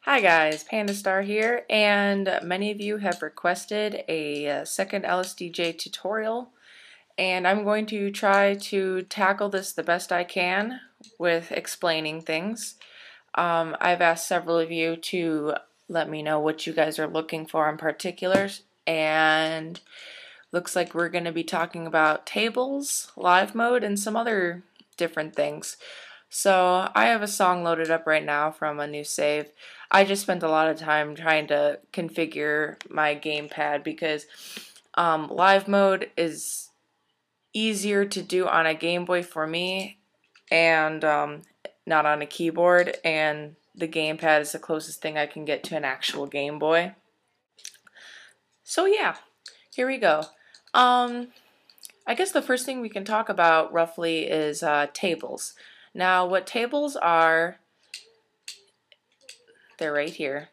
Hi guys, PANDAstar here, and many of you have requested a second LSDJ tutorial, and I'm going to try to tackle this the best I can with explaining things. I've asked several of you to let me know what you guys are looking for in particulars, and looks like we're going to be talking about tables, live mode, and some other different things. So I have a song loaded up right now from a new save. I just spent a lot of time trying to configure my gamepad because live mode is easier to do on a Game Boy for me and not on a keyboard, and the gamepad is the closest thing I can get to an actual Game Boy. So yeah, here we go. I guess the first thing we can talk about roughly is tables. Now, what tables are, they're right here.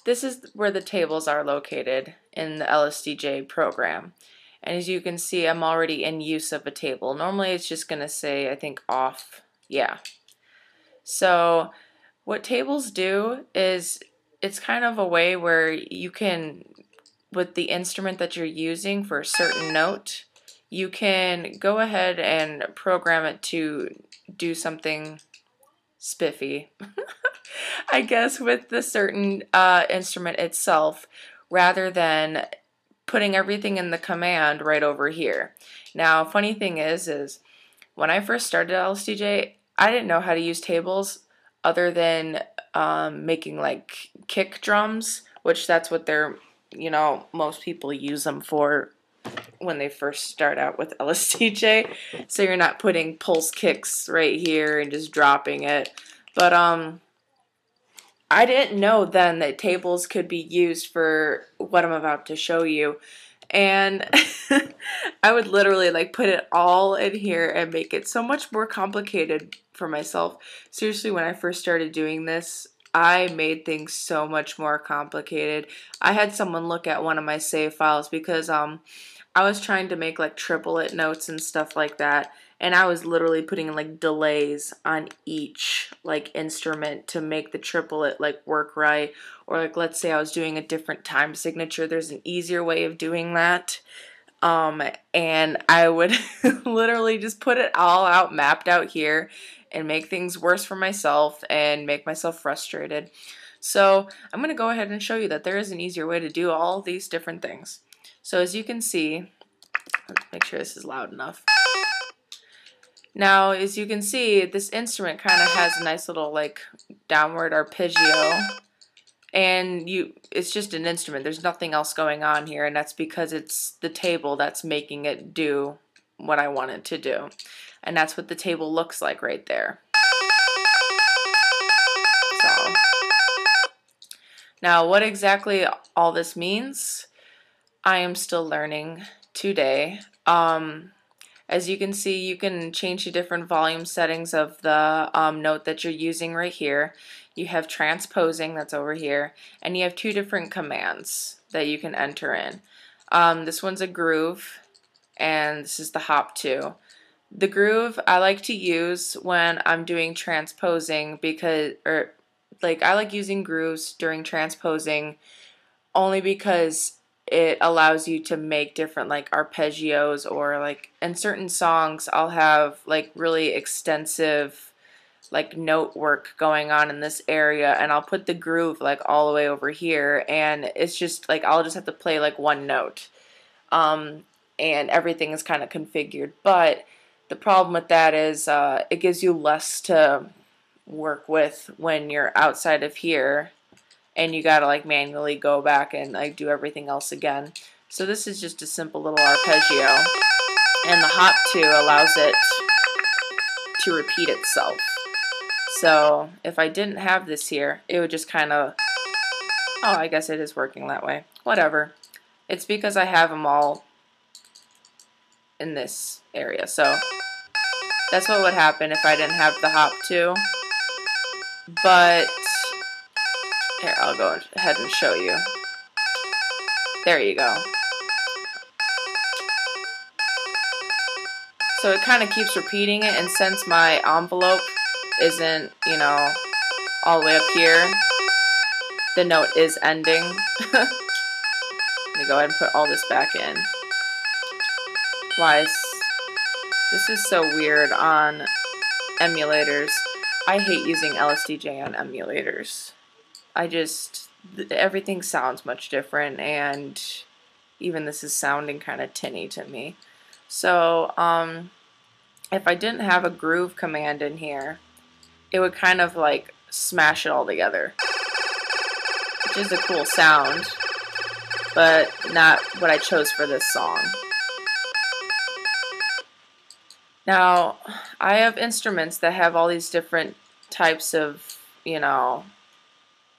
This is where the tables are located in the LSDJ program. And as you can see, I'm already in use of a table. Normally it's just going to say, I think, off. Yeah. So what tables do is it's kind of a way where you can, with the instrument that you're using for a certain note, you can go ahead and program it to do something spiffy, I guess, with the certain instrument itself, rather than putting everything in the command right over here. Now, funny thing is when I first started LSDJ, I didn't know how to use tables other than making like kick drums, which that's what they're, most people use them for when they first start out with LSDJ. So you're not putting pulse kicks right here and just dropping it. But I didn't know then that tables could be used for what I'm about to show you. And I would literally like put it all in here and make it so much more complicated for myself. Seriously, when I first started doing this, I made things so much more complicated. I had someone look at one of my save files because I was trying to make like triplet notes and stuff like that, and I was literally putting like delays on each like instrument to make the triplet like work right. Or like, let's say I was doing a different time signature, there's an easier way of doing that. And I would literally just put it all out, mapped out here, and make things worse for myself and make myself frustrated. So I'm going to go ahead and show you that there is an easier way to do all these different things. So as you can see, let's make sure this is loud enough. Now, as you can see, this instrument kind of has a nice little like downward arpeggio, and it's just an instrument. There's nothing else going on here, and that's because it's the table that's making it do what I want it to do. And that's what the table looks like right there. So, now what exactly all this means, I am still learning today. As you can see, you can change the different volume settings of the note that you're using right here. You have transposing, that's over here, and you have two different commands that you can enter in. This one's a groove, and this is the hop 2. The groove I like to use when I'm doing transposing because, I like using grooves during transposing only because it allows you to make different like arpeggios, or like in certain songs I'll have like really extensive like note work going on in this area, and I'll put the groove like all the way over here, and it's just like I'll just have to play like one note, and everything is kind of configured. But the problem with that is it gives you less to work with when you're outside of here, and you gotta like manually go back and like do everything else again. So this is just a simple little arpeggio, and the hop 2 allows it to repeat itself. So if I didn't have this here, it would just kind of, oh, I guess it is working that way. Whatever. It's because I have them all in this area. So that's what would happen if I didn't have the hop 2. But here, I'll go ahead and show you. There you go. So it kind of keeps repeating it, and since my envelope isn't, you know, all the way up here. The note is ending. Let me go ahead and put all this back in. Why is this is so weird on emulators. I hate using LSDJ on emulators. Everything sounds much different, and even this is sounding kind of tinny to me. So, if I didn't have a groove command in here, it would kind of like smash it all together, which is a cool sound, but not what I chose for this song. Now, I have instruments that have all these different types of, you know,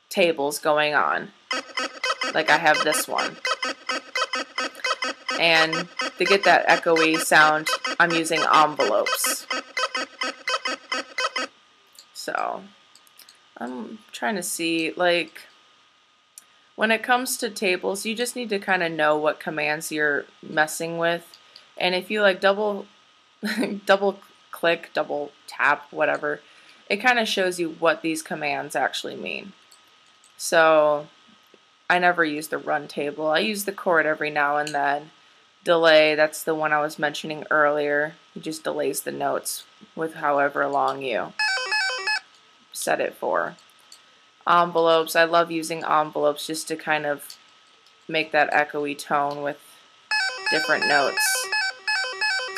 tables going on. Like I have this one. And to get that echoey sound, I'm using envelopes. So, I'm trying to see, like, when it comes to tables, you just need to kind of know what commands you're messing with. And if you like double click, double tap, whatever, it kind of shows you what these commands actually mean. So I never use the run table. I use the chord every now and then. Delay, that's the one I was mentioning earlier. It just delays the notes with however long you set it for. Envelopes, I love using envelopes just to kind of make that echoey tone with different notes.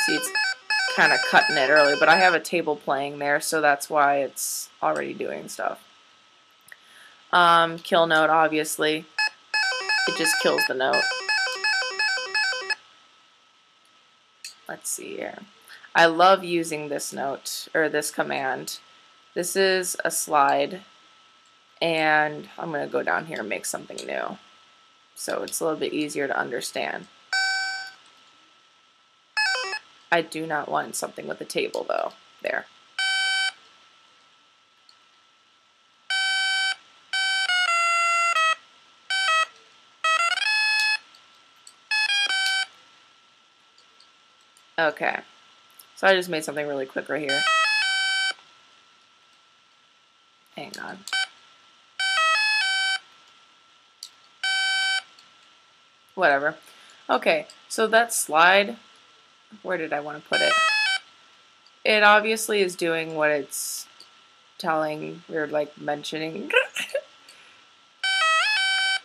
See, it's kind of cutting it early, but I have a table playing there, so that's why it's already doing stuff. Kill note, obviously. It just kills the note. Let's see here. I love using this note, or this command. This is a slide, and I'm going to go down here and make something new, so it's a little bit easier to understand. I do not want something with a table, though. There. Okay. So I just made something really quick right here. Hang on. Whatever. Okay, so that slide, where did I want to put it? It obviously is doing what it's telling, or like mentioning.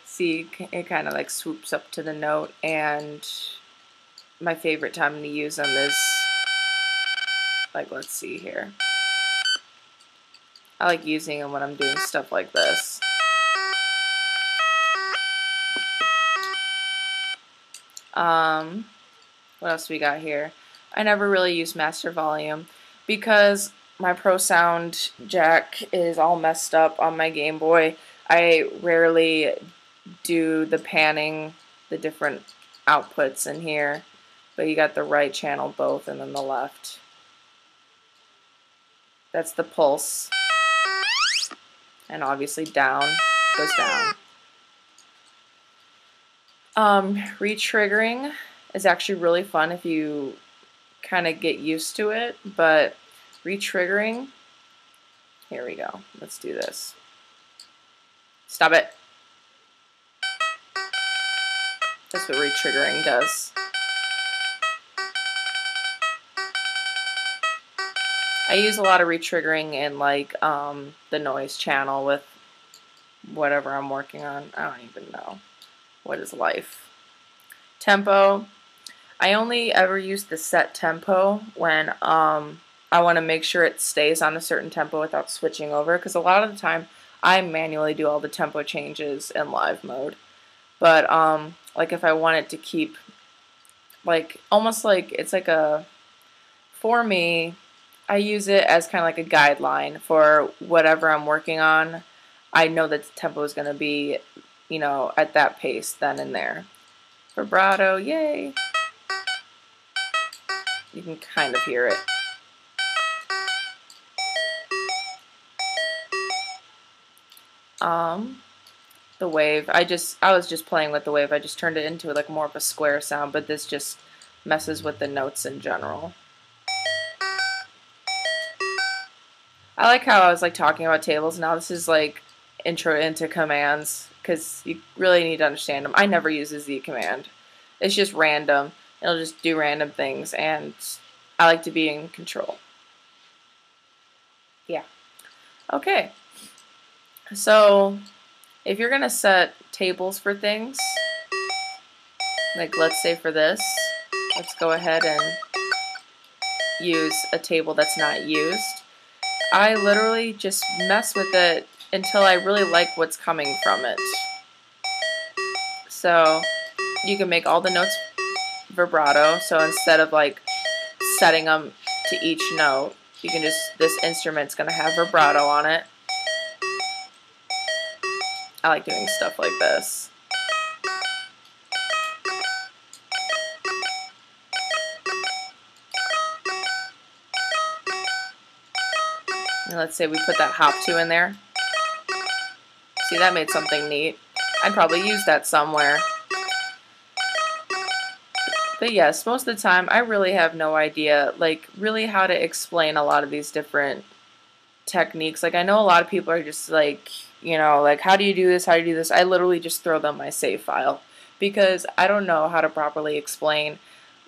See, it kind of like swoops up to the note, and my favorite time to use them is, like, let's see here. I like using them when I'm doing stuff like this. What else we got here? I never really use master volume because my Pro Sound jack is all messed up on my Game Boy. I rarely do the panning, the different outputs in here, but you got the right channel both and then the left. That's the pulse, and obviously down goes down. Retriggering is actually really fun if you kind of get used to it, but retriggering, here we go, let's do this. Stop it. That's what retriggering does. I use a lot of retriggering in like the noise channel with whatever I'm working on. I don't even know. What is life? Tempo. I only ever use the set tempo when I want to make sure it stays on a certain tempo without switching over, because a lot of the time I manually do all the tempo changes in live mode. But like if I want it to keep, like, almost like it's like a, for me, I use it as kind of like a guideline for whatever I'm working on. I know that the tempo is going to be, you know, at that pace then and there. Vibrato, yay! You can kind of hear it. The wave, I was just playing with the wave. I just turned it into like more of a square sound, but this just messes with the notes in general. I like how I was like talking about tables. Now this is like intro into commands because you really need to understand them. I never use the Z command. It's just random. It'll just do random things, and I like to be in control. Yeah. Okay. So if you're gonna set tables for things, like let's say for this, let's go ahead and use a table that's not used. I literally just mess with it until I really like what's coming from it. So you can make all the notes vibrato. So instead of like setting them to each note, you can just, this instrument's gonna have vibrato on it. I like doing stuff like this. And let's say we put that hop 2 in there. See, that made something neat. I'd probably use that somewhere. But yes, most of the time I really have no idea, like, really how to explain a lot of these different techniques. Like, I know a lot of people are just like, you know, like, how do you do this? How do you do this? I literally just throw them my save file because I don't know how to properly explain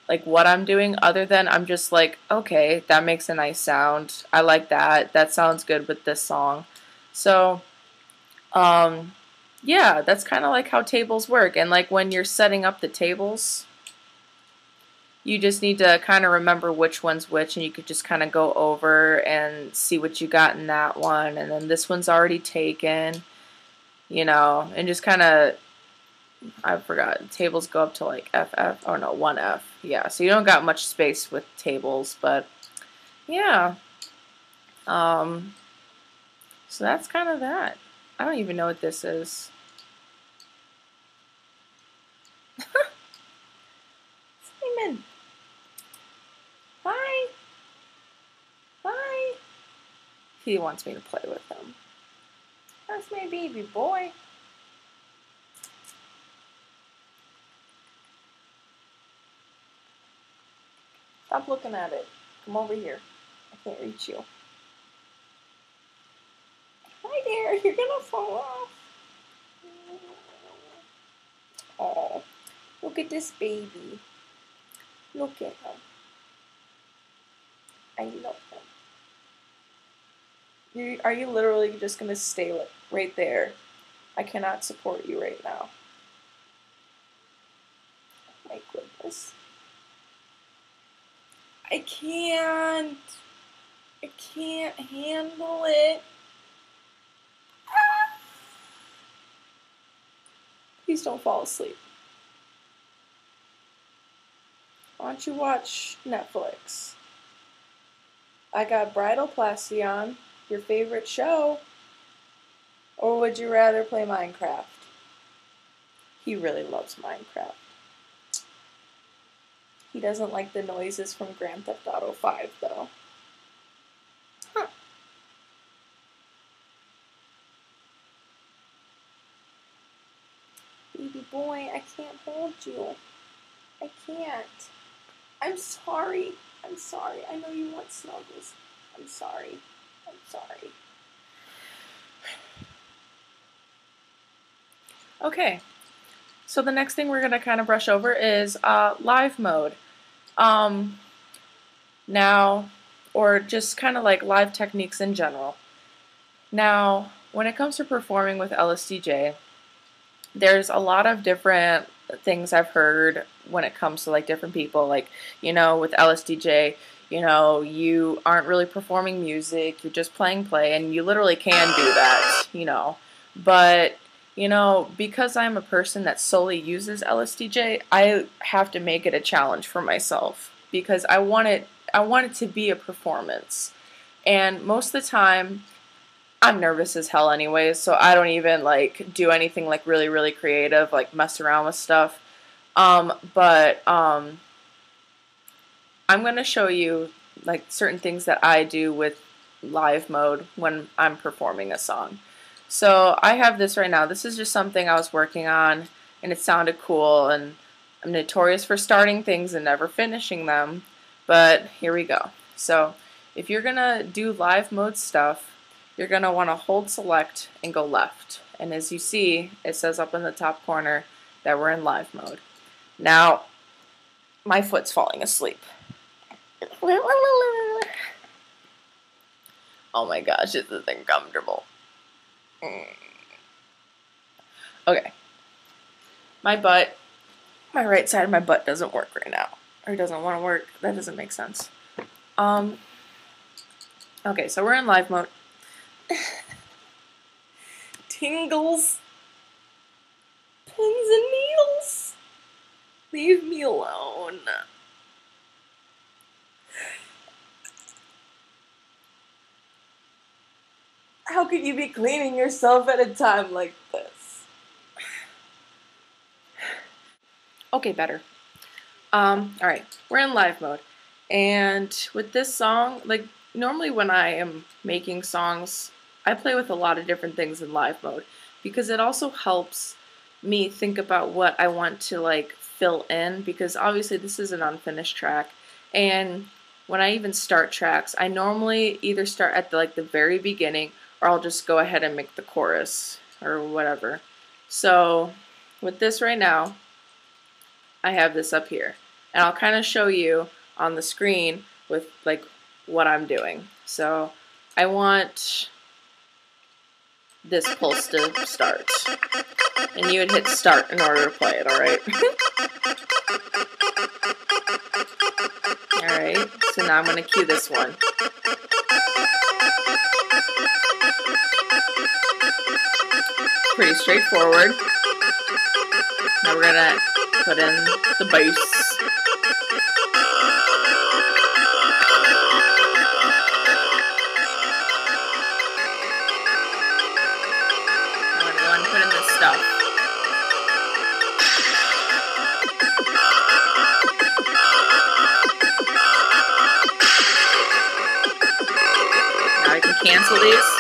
like what I'm doing other than I'm just like, okay, that makes a nice sound. I like that. That sounds good with this song. So, yeah, that's kind of like how tables work. And like when you're setting up the tables, you just need to kind of remember which one's which, and you could just kind of go over and see what you got in that one, and then this one's already taken, you know, and just kind of, I forgot, tables go up to like FF, oh no, 1F, yeah, so you don't got much space with tables, but yeah, so that's kind of that. I don't even know what this is. Simon! Hi! Hi! He wants me to play with him. That's my baby boy. Stop looking at it. Come over here. I can't reach you. Hi there, you're gonna fall off. Oh, look at this baby. Look at him. I love him. Are you literally just gonna stay right there? I cannot support you right now. Oh my goodness. I can't handle it. Ah! Please don't fall asleep. Why don't you watch Netflix? I got Bridalplasty on, your favorite show. Or would you rather play Minecraft? He really loves Minecraft. He doesn't like the noises from Grand Theft Auto 5, though. Huh. Baby boy, I can't hold you. I can't. I'm sorry. I'm sorry. I know you want snuggles. I'm sorry. I'm sorry. Okay. So the next thing we're going to kind of brush over is live mode. Now, or just kind of like live techniques in general. Now, when it comes to performing with LSDJ, there's a lot of different things I've heard when it comes to like different people. Like, you know, with LSDJ, you know, you aren't really performing music, you're just playing play, and you literally can do that, you know. But, you know, because I'm a person that solely uses LSDJ, I have to make it a challenge for myself because I want it to be a performance. And most of the time, I'm nervous as hell anyways, so I don't even like do anything like really, really creative, like mess around with stuff. But I'm going to show you like certain things that I do with live mode when I'm performing a song. So I have this right now. This is just something I was working on and it sounded cool, and I'm notorious for starting things and never finishing them, but here we go. So If you're gonna do live mode stuff, you're gonna want to hold select and go left. And as you see, it says up in the top corner that we're in live mode. Now, my foot's falling asleep. Oh my gosh, this is uncomfortable. Okay. My right side of my butt doesn't work right now. Or doesn't want to work. That doesn't make sense. Okay, so we're in live mode. Tingles. Pins and needles. Leave me alone. How could you be cleaning yourself at a time like this? Okay, better. Alright, we're in live mode. And with this song, like, normally when I am making songs, I play with a lot of different things in live mode because it also helps me think about what I want to, like, fill in, because obviously this is an unfinished track. And when I even start tracks, I normally either start at the very beginning, or I'll just go ahead and make the chorus or whatever. So with this right now, I have this up here, and I'll kind of show you on the screen with like what I'm doing. So I want this pulse to start, and you would hit start in order to play it, alright? Alright, so now I'm going to cue this one. Pretty straightforward. Now we're gonna put in the bass. I'm gonna go and put in this stuff. Now I can cancel these.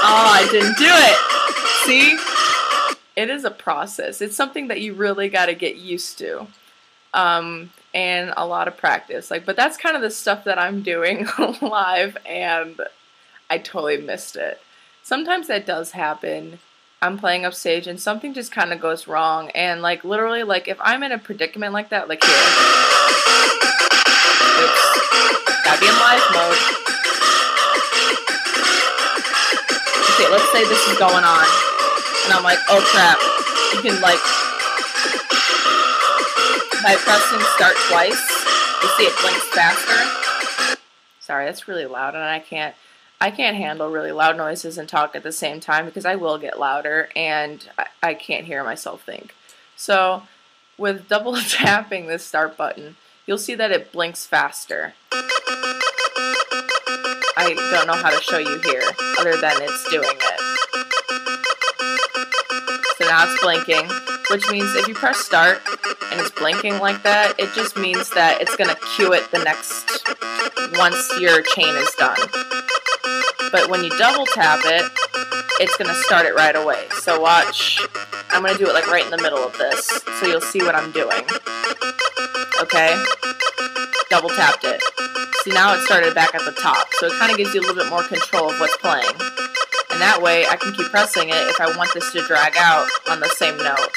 Oh, I didn't do it! See? It is a process. It's something that you really got to get used to. And a lot of practice. But that's kind of the stuff that I'm doing live, and I totally missed it. Sometimes that does happen. I'm playing upstage and something just kind of goes wrong, and literally, if I'm in a predicament like that, like here. Oops. Gotta be in live mode. Okay, let's say this is going on, and I'm like, oh crap. You can by pressing start twice, you see it blinks faster. Sorry, that's really loud, and I can't handle really loud noises and talk at the same time because I will get louder and I can't hear myself think. So with double tapping this start button, you'll see that it blinks faster. I don't know how to show you here other than it's doing it. So now it's blinking, which means if you press start and it's blinking like that, it just means that it's going to cue it the next, once your chain is done. But when you double tap it, it's going to start it right away. So watch, I'm going to do it right in the middle of this, so you'll see what I'm doing. Okay? Double tapped it. See, now it started back at the top, so it kind of gives you a little bit more control of what's playing. And that way, I can keep pressing it if I want this to drag out on the same note.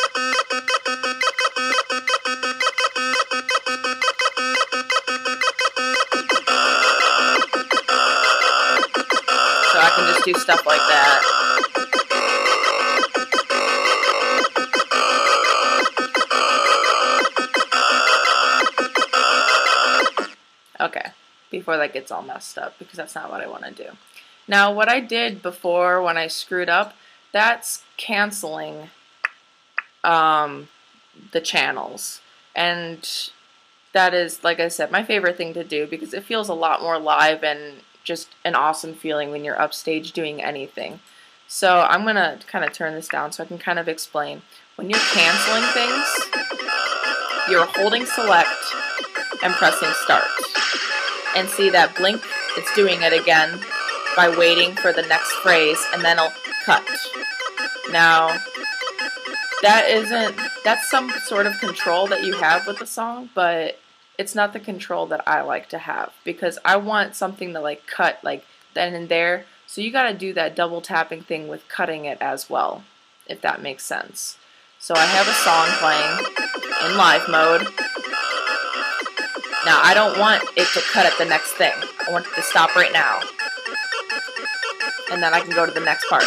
So I can just do stuff like that. Okay, before that gets all messed up, because that's not what I want to do. Now, what I did before when I screwed up, that's canceling the channels. And that is, like I said, my favorite thing to do because it feels a lot more live and just an awesome feeling when you're upstage doing anything. So I'm going to kind of turn this down so I can kind of explain. When you're canceling things, you're holding select and pressing start. And see that blink, it's doing it again by waiting for the next phrase, and then it'll cut. Now, that's some sort of control that you have with the song, but it's not the control that I like to have, because I want something to like cut like then and there. So you got to do that double tapping thing with cutting it as well, if that makes sense. So I have a song playing in live mode. Now I don't want it to cut at the next thing. I want it to stop right now. And then I can go to the next part.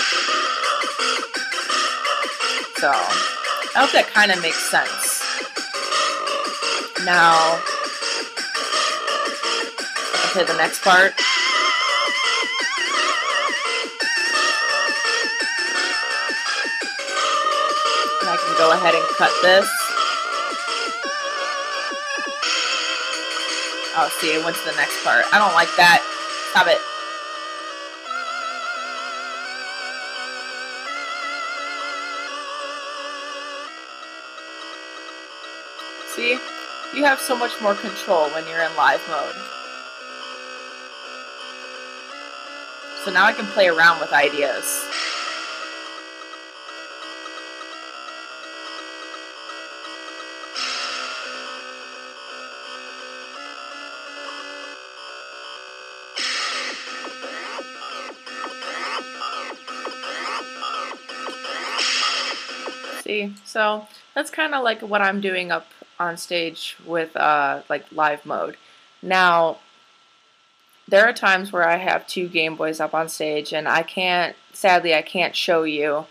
So I hope that kind of makes sense. Now I can play the next part. And I can go ahead and cut this. Oh, see, it went to the next part. I don't like that. Stop it. See? You have so much more control when you're in live mode. So now I can play around with ideas. See? So that's kind of like what I'm doing up on stage with like live mode. Now, there are times where I have 2 Game Boys up on stage, and sadly I can't show you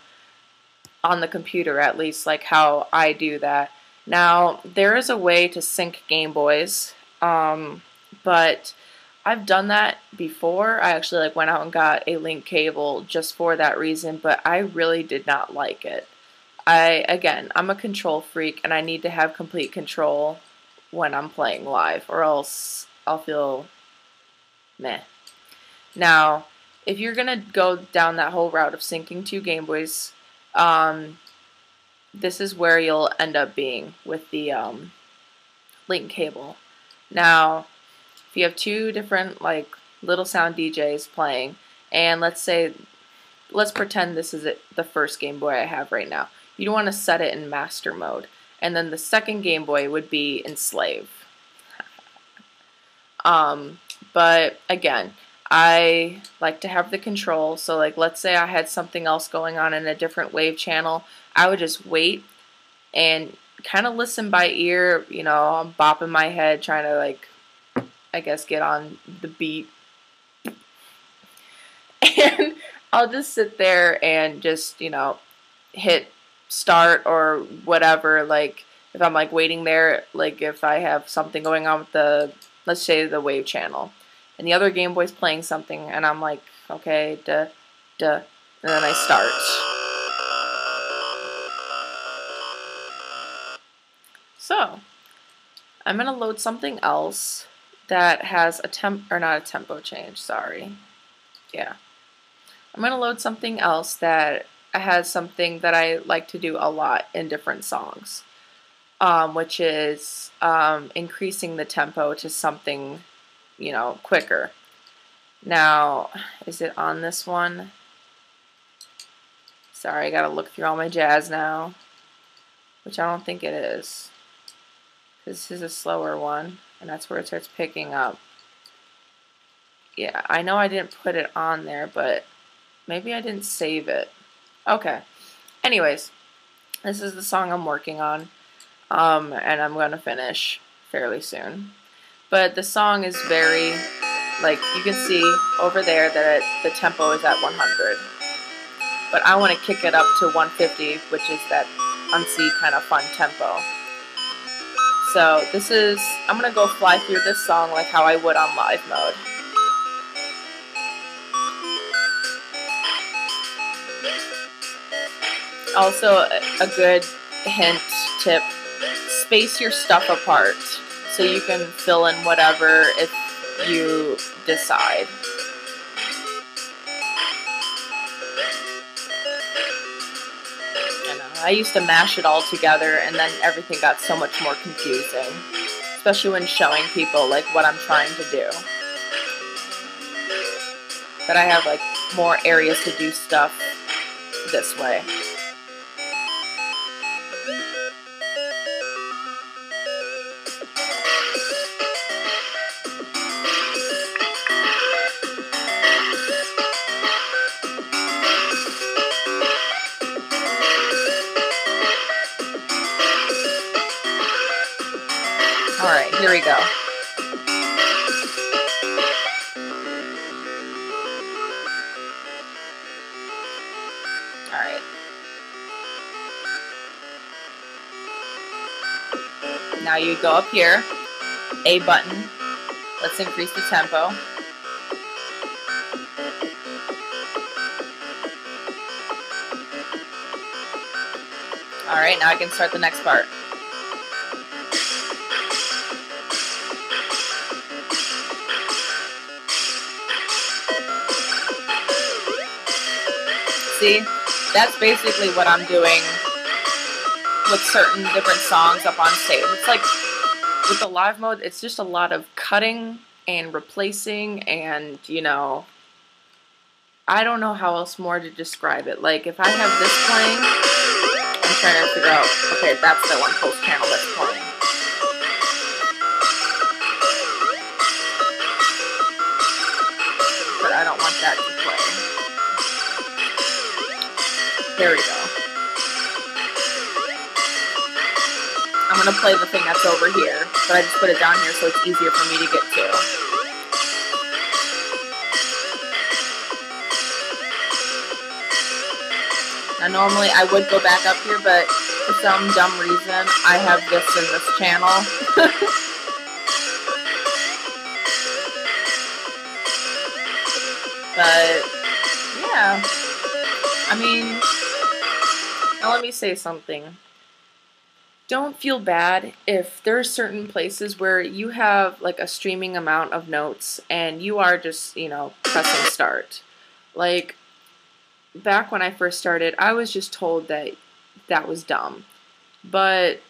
on the computer, at least, like how I do that. Now, there is a way to sync Game Boys, but I've done that before. I actually like went out and got a link cable just for that reason, but I really did not like it. Again, I'm a control freak, and I need to have complete control when I'm playing live, or else I'll feel meh. Now, if you're gonna go down that whole route of syncing 2 Game Boys, this is where you'll end up being with the link cable. Now, if you have 2 different like little sound DJs playing, and let's pretend this is the first Game Boy I have right now. You don't want to set it in master mode, and then the second Game Boy would be in slave. But again, I like to have the control. So like, let's say I had something else going on in a different wave channel, I would just wait and kind of listen by ear. You know, I'm bopping my head, trying to like, I guess, get on the beat. And I'll just sit there and just, you know, hit start or whatever. Like if I'm like waiting there, like if I have something going on with the, let's say, the wave channel, and the other Game Boy's playing something, and I'm like, okay, duh, and then I start. So I'm gonna load something else that has not a tempo change, sorry. Yeah. I'm gonna load something else that has something that I like to do a lot in different songs, which is increasing the tempo to something, you know, quicker. Now, is it on this one? Sorry, I gotta look through all my jazz now, which I don't think it is. This is a slower one, and that's where it starts picking up. Yeah, I know I didn't put it on there, but maybe I didn't save it. Okay. Anyways, this is the song I'm working on, and I'm going to finish fairly soon. But the song is very, like, you can see over there that the tempo is at 100. But I want to kick it up to 150, which is that unsee kind of fun tempo. So this is, I'm going to go fly through this song like how I would on live mode. Also, a good hint, tip, space your stuff apart so you can fill in whatever if you decide. I used to mash it all together, and then everything got so much more confusing, especially when showing people like what I'm trying to do. But I have like more areas to do stuff this way. Here we go. All right. Now you go up here, A button. Let's increase the tempo. All right, now I can start the next part. See, that's basically what I'm doing with certain different songs up on stage. It's like, with the live mode, it's just a lot of cutting and replacing and, you know, I don't know how else more to describe it. Like, if I have this playing, I'm trying to figure out, okay, that's the one post channel that's playing. But I don't want that to play. There we go. I'm going to play the thing that's over here, but I just put it down here so it's easier for me to get to. Now normally I would go back up here, but for some dumb reason I have this in this channel. But yeah, I mean, now let me say something. Don't feel bad if there's certain places where you have like a streaming amount of notes and you are just, you know, pressing start. Like, back when I first started, I was just told that that was dumb. But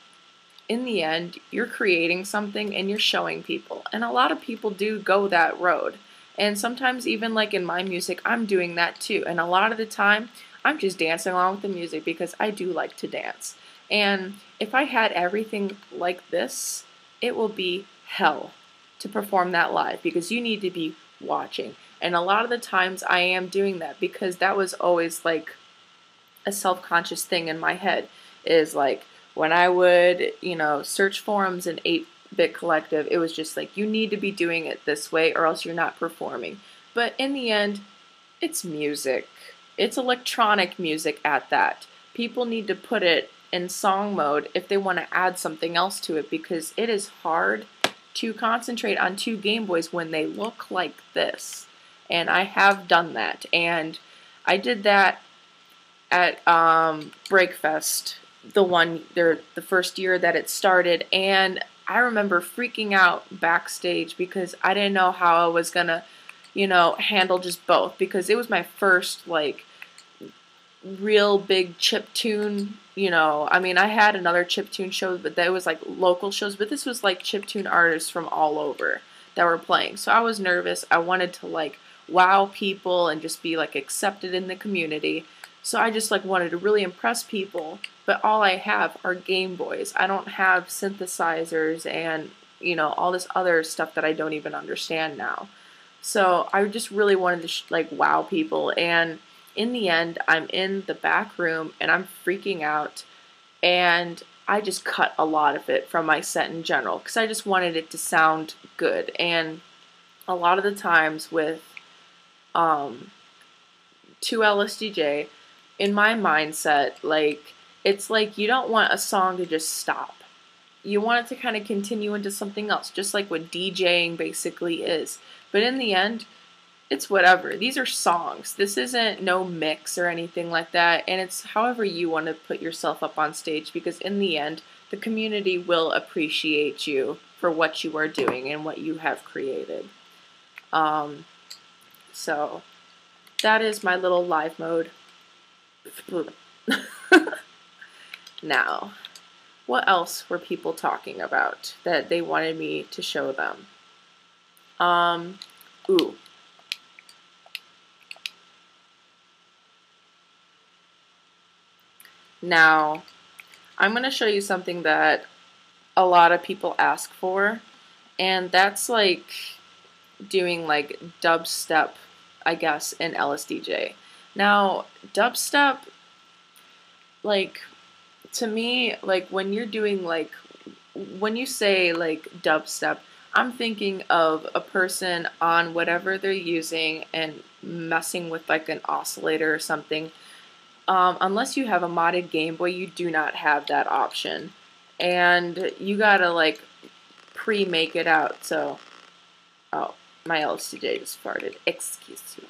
in the end, you're creating something and you're showing people. And a lot of people do go that road. And sometimes even like in my music, I'm doing that too. And a lot of the time, I'm just dancing along with the music because I do like to dance. And if I had everything like this, it will be hell to perform that live because you need to be watching. And a lot of the times I am doing that because that was always like a self-conscious thing in my head, is like when I would, you know, search forums in 8-Bit Collective, it was just like, you need to be doing it this way or else you're not performing. But in the end, it's music. It's electronic music at that. People need to put it in song mode if they want to add something else to it because it is hard to concentrate on 2 Game Boys when they look like this. And I have done that. And I did that at Breakfest, the first year that it started, and I remember freaking out backstage because I didn't know how I was gonna, you know, handle just both, because it was my first like real big chiptune, you know. I mean, I had another chiptune show, but that was like local shows, but this was like chiptune artists from all over that were playing. So I was nervous. I wanted to like wow people and just be like accepted in the community. So I just like wanted to really impress people, but all I have are Game Boys. I don't have synthesizers and, you know, all this other stuff that I don't even understand now. So I just really wanted to like wow people, and in the end, I'm in the back room and I'm freaking out, and I just cut a lot of it from my set in general because I just wanted it to sound good. And a lot of the times with 2 LSDJ, in my mindset, like, it's like you don't want a song to just stop. You want it to kind of continue into something else, just like what DJing basically is. But in the end, it's whatever. These are songs. This isn't no mix or anything like that. And it's however you want to put yourself up on stage, because in the end, the community will appreciate you for what you are doing and what you have created. So that is my little live mode. Now, what else were people talking about that they wanted me to show them? Ooh. Now, I'm going to show you something that a lot of people ask for, and that's like doing like dubstep, I guess, in LSDJ. Now, dubstep, like, to me, like, when you're doing like when you say like dubstep, I'm thinking of a person on whatever they're using and messing with like an oscillator or something. Unless you have a modded Game Boy, you do not have that option. And you gotta like pre-make it out. So, oh, my LSDJ just farted. Excuse you.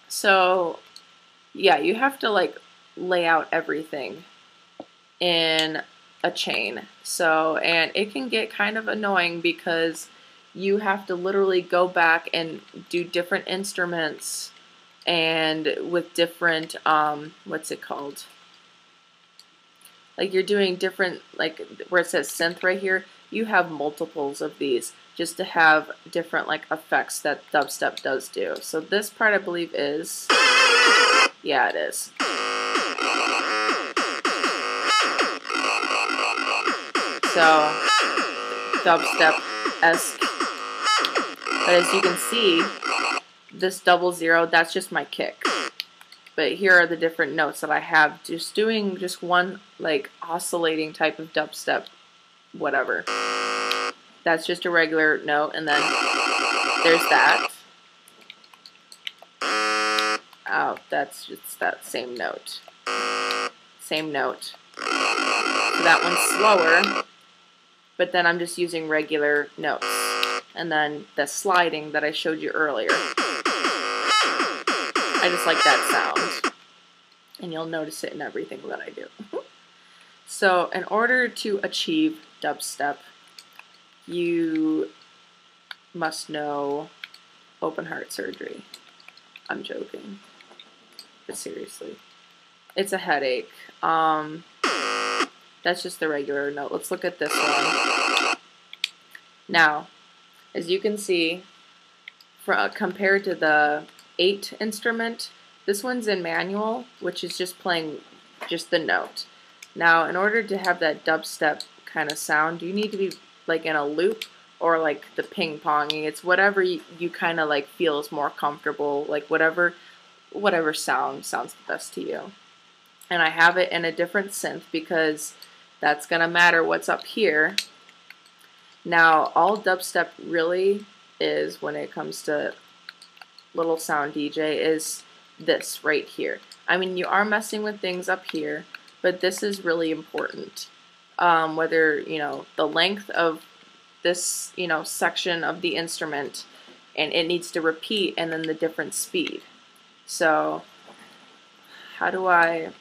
So yeah, you have to like lay out everything in a chain. So, and it can get kind of annoying because you have to literally go back and do different instruments and with different, what's it called? Like you're doing different, like where it says synth right here, you have multiples of these just to have different like effects that dubstep does do. So this part I believe is, yeah, it is. So dubstep-esque. But as you can see, this 00, that's just my kick. But here are the different notes that I have, just doing just one like oscillating type of dubstep, whatever. That's just a regular note, and then there's that. Oh, that's just that same note. Same note. So that one's slower, but then I'm just using regular notes. And then the sliding that I showed you earlier. I just like that sound. And you'll notice it in everything that I do. So in order to achieve dubstep, you must know open heart surgery. I'm joking. But seriously. It's a headache. That's just the regular note. Let's look at this one. Now, as you can see, compared to the 8 instrument, this one's in manual, which is just playing just the note. Now, in order to have that dubstep kind of sound, you need to be like in a loop or like the ping-ponging. It's whatever you kind of like feel is more comfortable, like whatever sound sounds the best to you. And I have it in a different synth because that's going to matter what's up here. Now, all dubstep really is when it comes to Little Sound DJ is this right here. I mean, you are messing with things up here, but this is really important. Whether, you know, the length of this, you know, section of the instrument, and it needs to repeat, and then the different speed. So, we're going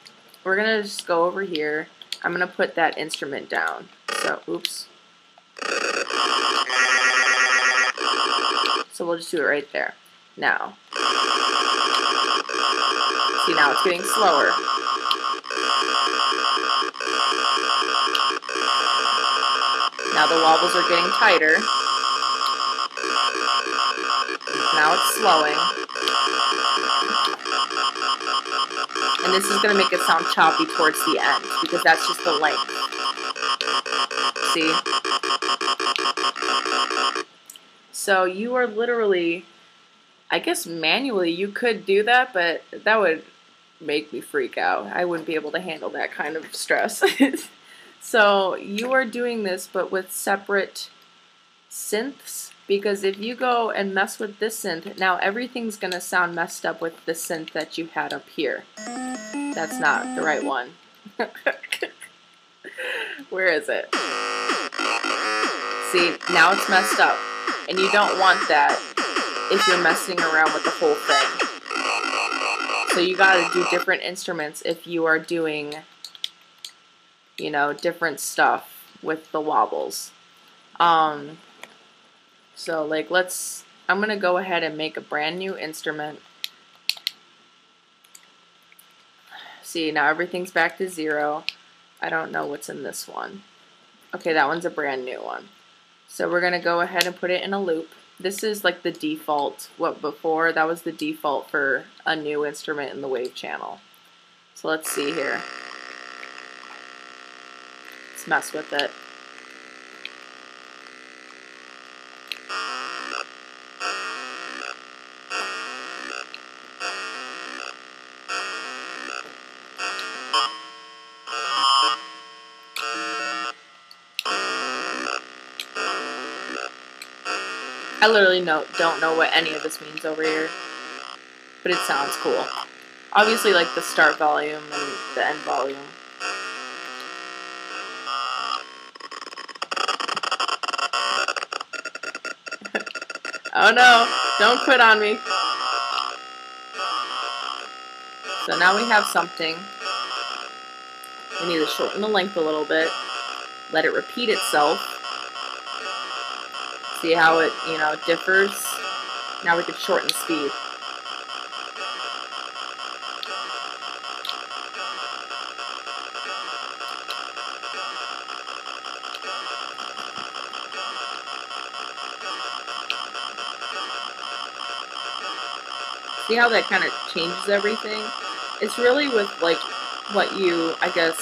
to just go over here. I'm going to put that instrument down. So, oops. So we'll just do it right there. Now, see, now it's getting slower. Now the wobbles are getting tighter. Now it's slowing. And this is going to make it sound choppy towards the end because that's just the length. See? So you are literally, I guess manually you could do that, but that would make me freak out. I wouldn't be able to handle that kind of stress. So you are doing this, but with separate synths, because if you go and mess with this synth, now everything's going to sound messed up with the synth that you had up here. That's not the right one. Where is it? See, now it's messed up. And you don't want that if you're messing around with the whole thing. So you gotta do different instruments if you are doing, you know, different stuff with the wobbles. So like I'm gonna go ahead and make a brand new instrument. See, now everything's back to 0. I don't know what's in this one. Okay, that one's a brand new one. So we're going to go ahead and put it in a loop. This is like the default. What before, that was the default for a new instrument in the wave channel. So let's see here. Let's mess with it. I literally don't know what any of this means over here, but it sounds cool. Obviously, like the start volume and the end volume. Oh no, don't quit on me. So now we have something. We need to shorten the length a little bit. Let it repeat itself. See how it, differs? Now we can shorten the speed. See how that kind of changes everything? It's really with, like, what you, I guess,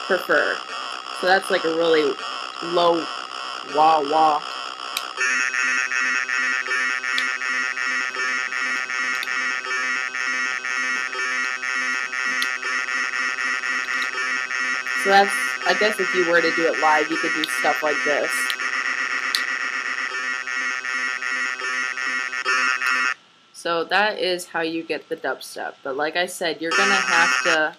prefer. So that's like a really low wah-wah. So that's, I guess if you were to do it live, you could do stuff like this. So that is how you get the dubstep. But like I said, you're going to have to...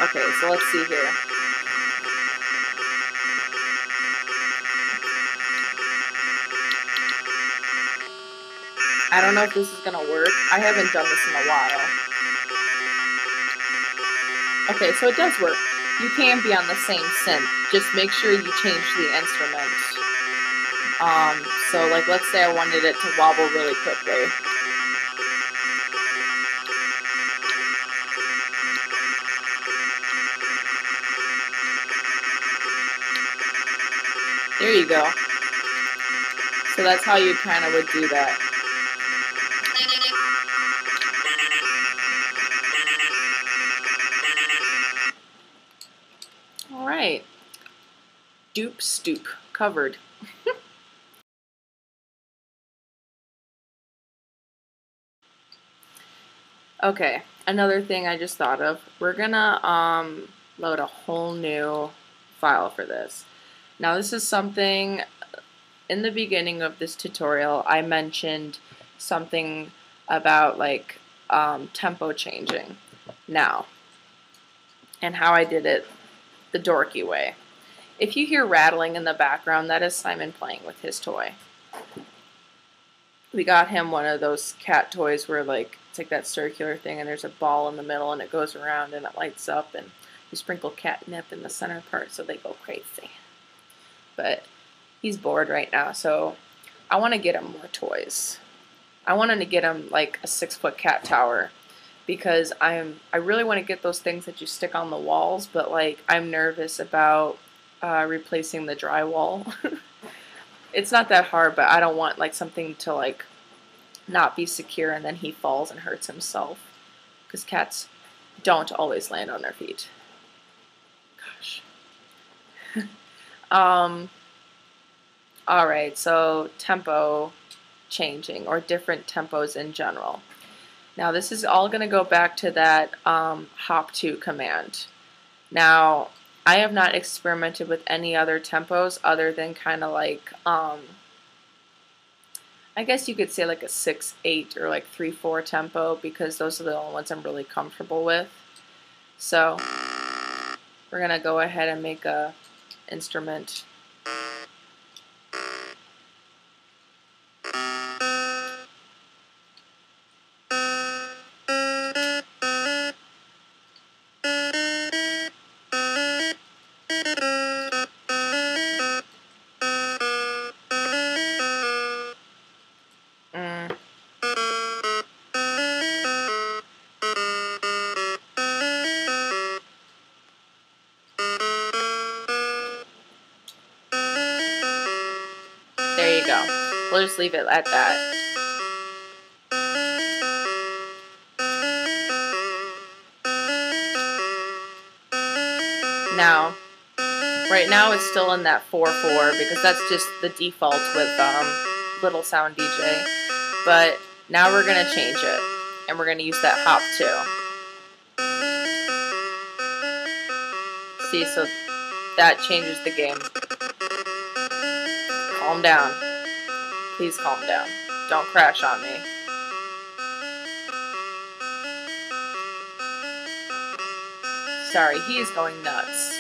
Okay, so let's see here. I don't know if this is going to work. I haven't done this in a while. Okay, so it does work. You can be on the same synth. Just make sure you change the instrument. So like let's say I wanted it to wobble really quickly. There you go. So that's how you kind of would do that. All right. Dupe stoop covered. Okay, another thing I just thought of. We're gonna load a whole new file for this. Now this is something, in the beginning of this tutorial, I mentioned something about like tempo changing now and how I did it the dorky way. If you hear rattling in the background, that is Simon playing with his toy. We got him one of those cat toys where like it's like that circular thing and there's a ball in the middle and it goes around and it lights up and you sprinkle catnip in the center part so they go crazy. But he's bored right now, so I want to get him more toys. I wanted to get him like a 6-foot cat tower because I really want to get those things that you stick on the walls, but like I'm nervous about replacing the drywall. It's not that hard, but I don't want like something to like not be secure and then he falls and hurts himself, because cats don't always land on their feet. Gosh. Alright, so tempo changing, or different tempos in general. Now this is all going to go back to that hop2 command. Now I have not experimented with any other tempos other than kind of like I guess you could say like a 6/8 or like 3/4 tempo, because those are the only ones I'm really comfortable with. So we're gonna go ahead and make a instrument. There you go. We'll just leave it at that. Now, right now it's still in that 4/4 because that's just the default with Little Sound DJ. But now we're going to change it, and we're going to use that hop2. See, so That changes the game. Calm down. Please calm down. Don't crash on me. Sorry, he is going nuts.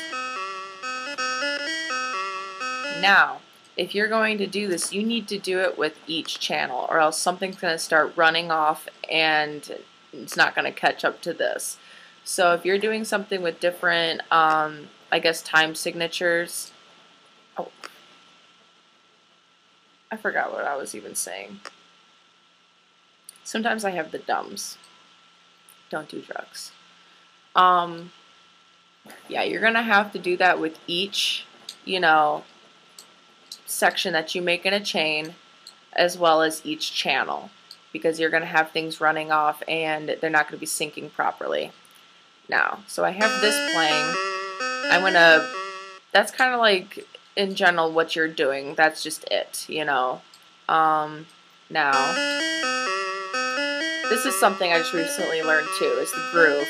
Now, if you're going to do this, you need to do it with each channel, or else something's going to start running off and it's not going to catch up to this. So if you're doing something with different, I guess, time signatures. Oh, I forgot what I was even saying. Sometimes I have the dumbs. Don't do drugs. Yeah, you're going to have to do that with each, you know, section that you make in a chain, as well as each channel, because you're going to have things running off and they're not going to be syncing properly. Now, so I have this playing. I'm going to, that's kind of like, in general, what you're doing. That's just it, you know. Now, this is something I just recently learned too, is the groove.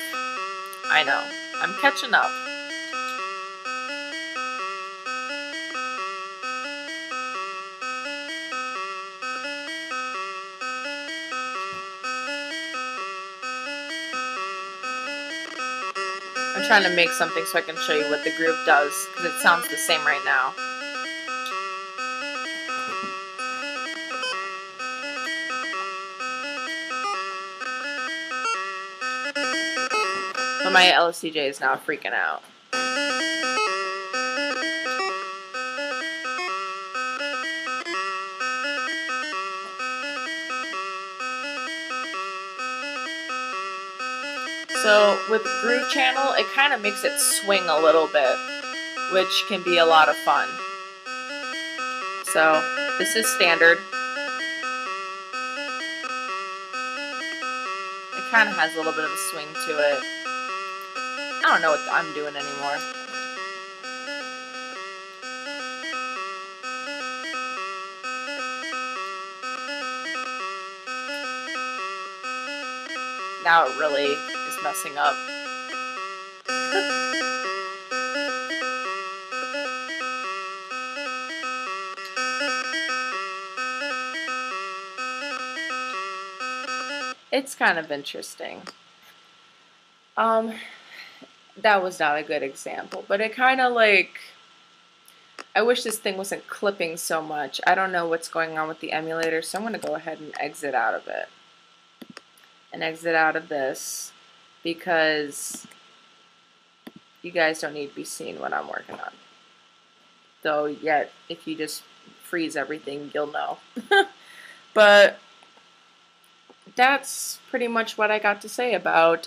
I know, I'm catching up. I'm trying to make something so I can show you what the groove does, because it sounds the same right now. But my LSDJ is now freaking out. So with Groove Channel, it kind of makes it swing a little bit, which can be a lot of fun. So this is standard. It kind of has a little bit of a swing to it. I don't know what I'm doing anymore. Now it really is messing up. It's kind of interesting. That was not a good example, but it kind of like, I wish this thing wasn't clipping so much. I don't know what's going on with the emulator, so I'm going to go ahead and exit out of it. And exit out of this, because you guys don't need to be seeing what I'm working on. Though, yet, if you just freeze everything, you'll know. But that's pretty much what I got to say about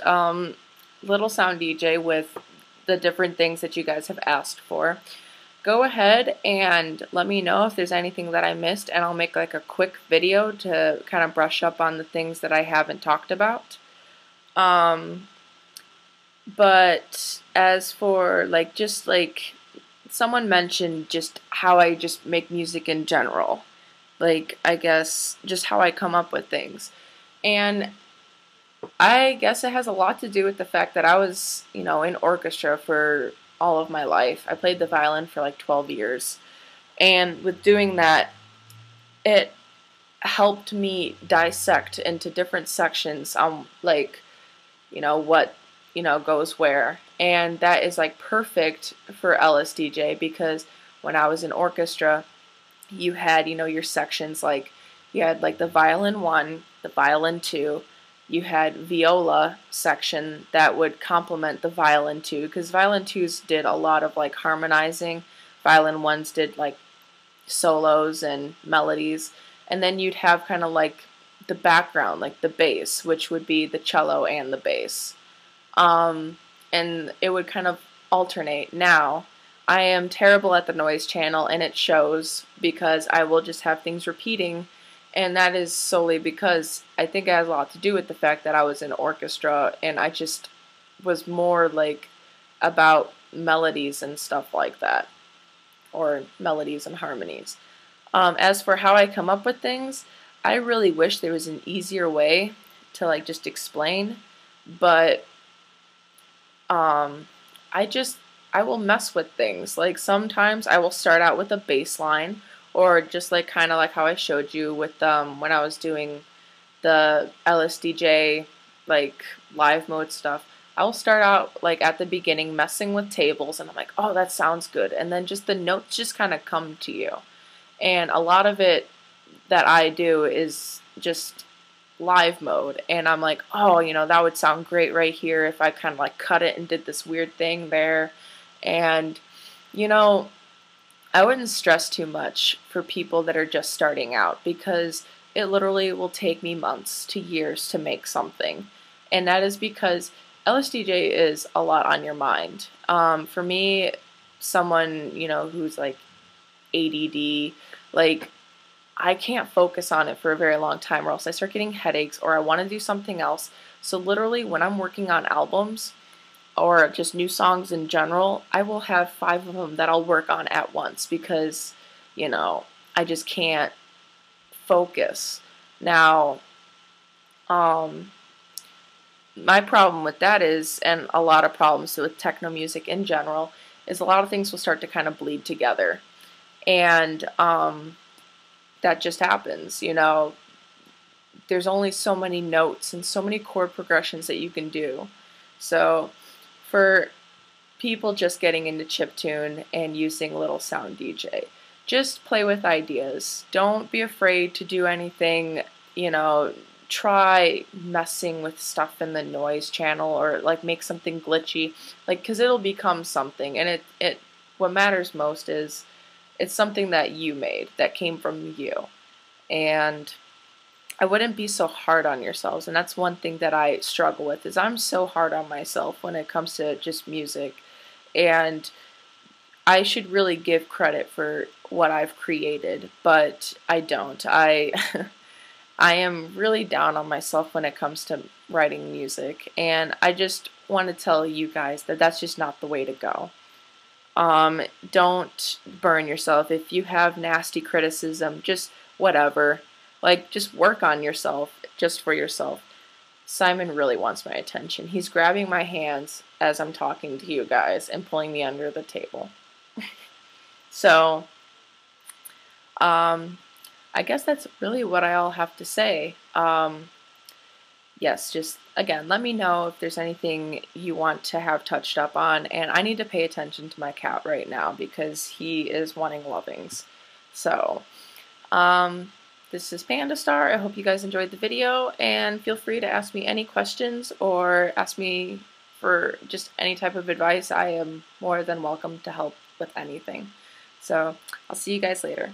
Little Sound DJ with the different things that you guys have asked for. Go ahead and let me know if there's anything that I missed, and I'll make like a quick video to kind of brush up on the things that I haven't talked about. But as for like, just like someone mentioned, just how I just make music in general, like I guess just how I come up with things. And I guess it has a lot to do with the fact that I was, you know, in orchestra for all of my life. I played the violin for like 12 years. And with doing that, it helped me dissect into different sections on like, you know, what, you know, goes where. And that is like perfect for LSDJ, because when I was in orchestra, you had, you know, your sections, like you had like the violin 1, the violin 2, you had viola section that would complement the violin 2, because violin 2s did a lot of like harmonizing, violin 1s did like solos and melodies, and then you'd have kind of like the background, like the bass, which would be the cello and the bass, and it would kind of alternate. Now, I am terrible at the noise channel, and it shows, because I will just have things repeating. And that is solely because I think it has a lot to do with the fact that I was in orchestra, and I just was more like about melodies and stuff like that, or melodies and harmonies. As for how I come up with things, I really wish there was an easier way to like just explain, but I I will mess with things. Like sometimes I will start out with a bass line, or just like kind of like how I showed you with when I was doing the LSDJ like live mode stuff. I will start out like at the beginning messing with tables, and I'm like, oh, that sounds good, and then just the notes just kind of come to you. And a lot of it that I do is just live mode, and I'm like, oh, that would sound great right here if I kind of like cut it and did this weird thing there. And you know I wouldn't stress too much for people that are just starting out, because it literally will take me months to years to make something. And that is because LSDJ is a lot on your mind. For me, someone, who's like ADD, like I can't focus on it for a very long time, or else I start getting headaches, or I want to do something else. So literally when I'm working on albums, or just new songs in general, I will have 5 of them that I'll work on at once, because, I just can't focus. Now, my problem with that is, and a lot of problems with techno music in general, is a lot of things will start to kind of bleed together. And that just happens, There's only so many notes and so many chord progressions that you can do. So for people just getting into chiptune and using Little Sound DJ, just play with ideas. Don't be afraid to do anything, try messing with stuff in the noise channel, or like make something glitchy, like, because it'll become something. And it what matters most is it's something that you made, that came from you. And I wouldn't be so hard on yourselves. And that's one thing that I struggle with, is I'm so hard on myself when it comes to just music. And I should really give credit for what I've created, but I don't. I am really down on myself when it comes to writing music, and I just want to tell you guys that that's just not the way to go. Don't burn yourself. If you have nasty criticism, just whatever. Like, just work on yourself, just for yourself. Simon really wants my attention. He's grabbing my hands as I'm talking to you guys and pulling me under the table. So, I guess that's really what I'll have to say. Yes, just, again, let me know if there's anything you want to have touched up on. And I need to pay attention to my cat right now, because he is wanting lovings. So, this is PANDAstar. I hope you guys enjoyed the video, and feel free to ask me any questions or ask me for just any type of advice. I am more than welcome to help with anything. So, I'll see you guys later.